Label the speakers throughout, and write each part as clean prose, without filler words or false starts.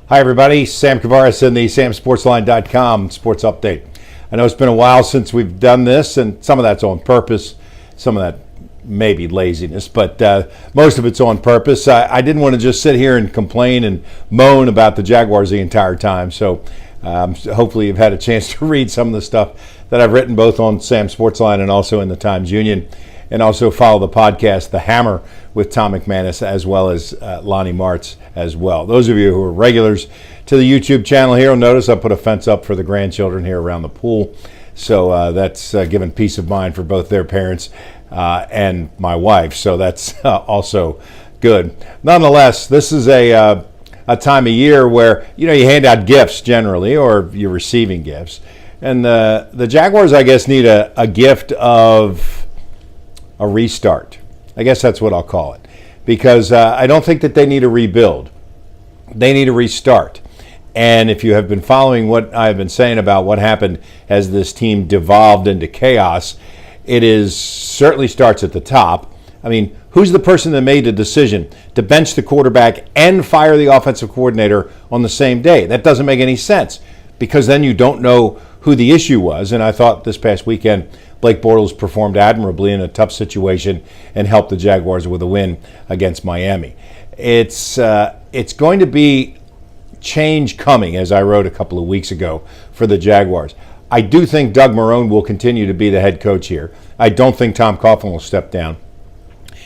Speaker 1: Hi, everybody. Sam Kavaris in the samsportsline.com sports update. I know it's been a while since we've done this, and some of that's on purpose. Some of that may be laziness, but most of it's on purpose. I didn't want to just sit here and complain and moan about the Jaguars the entire time. So hopefully you've had a chance to read some of the stuff that I've written both on Sam Sportsline and also in the Times-Union. And also follow the podcast, The Hammer, with Tom McManus, as well as Lonnie Martz as well. Those of you who are regulars to the YouTube channel here will notice I put a fence up for the grandchildren here around the pool. So that's given peace of mind for both their parents and my wife. So that's also good. Nonetheless, this is a time of year where, you hand out gifts generally, or you're receiving gifts. And the Jaguars, I guess, need a gift of a restart. I guess that's what I'll call it. Because I don't think that they need a rebuild. They need a restart. And if you have been following what I've been saying about what happened as this team devolved into chaos, it certainly starts at the top. I mean, who's the person that made the decision to bench the quarterback and fire the offensive coordinator on the same day? That doesn't make any sense, because then you don't know who the issue was. And I thought this past weekend Blake Bortles performed admirably in a tough situation and helped the Jaguars with a win against Miami. It's going to be change coming, as I wrote a couple of weeks ago, for the Jaguars. I do think Doug Marrone will continue to be the head coach here. I don't think Tom Coughlin will step down.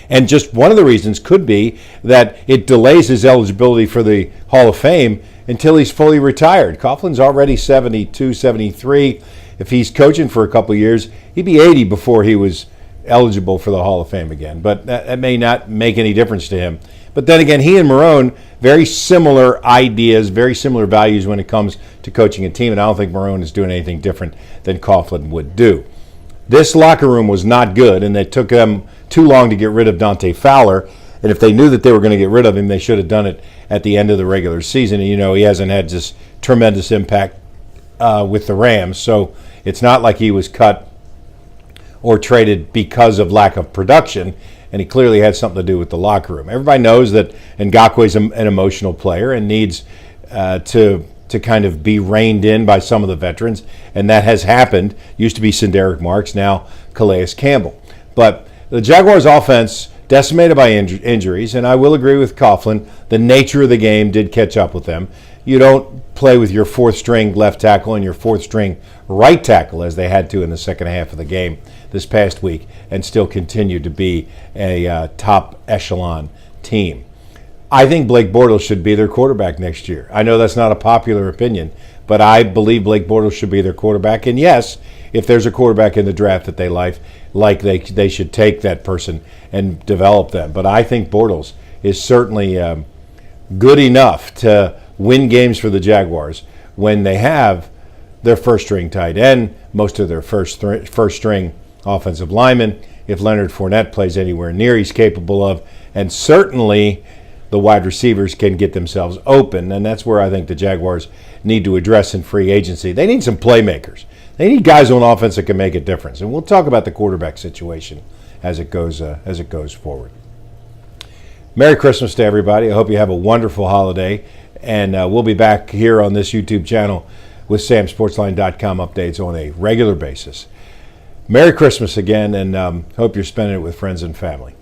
Speaker 1: And just one of the reasons could be that it delays his eligibility for the Hall of Fame until he's fully retired. Coughlin's already 72, 73. If he's coaching for a couple of years, he'd be 80 before he was eligible for the Hall of Fame again. But that may not make any difference to him. But then again, he and Marrone, very similar ideas, very similar values when it comes to coaching a team, and I don't think Marrone is doing anything different than Coughlin would do. This locker room was not good, and it took them too long to get rid of Dante Fowler. And if they knew that they were going to get rid of him, they should have done it at the end of the regular season. And, he hasn't had this tremendous impact with the Rams. So it's not like he was cut or traded because of lack of production, and he clearly had something to do with the locker room. Everybody knows that Ngakoue is an emotional player and needs to kind of be reined in by some of the veterans, and that has happened. Used to be Sindaric Marks, now Calais Campbell. But the Jaguars' offense decimated by injuries, and I will agree with Coughlin, the nature of the game did catch up with them. You don't play with your fourth-string left tackle and your fourth-string right tackle, as they had to in the second half of the game this past week, and still continue to be a top echelon team. I think Blake Bortles should be their quarterback next year. I know that's not a popular opinion, but I believe Blake Bortles should be their quarterback. And yes, if there's a quarterback in the draft that they like they should take that person and develop them. But I think Bortles is certainly good enough to win games for the Jaguars when they have their first-string tight end, most of their first-string offensive linemen, if Leonard Fournette plays anywhere near he's capable of, and certainly the wide receivers can get themselves open, and that's where I think the Jaguars need to address in free agency. They need some playmakers. They need guys on offense that can make a difference, and we'll talk about the quarterback situation as it goes forward. Merry Christmas to everybody. I hope you have a wonderful holiday, and we'll be back here on this YouTube channel with samsportsline.com updates on a regular basis. Merry Christmas again, and hope you're spending it with friends and family.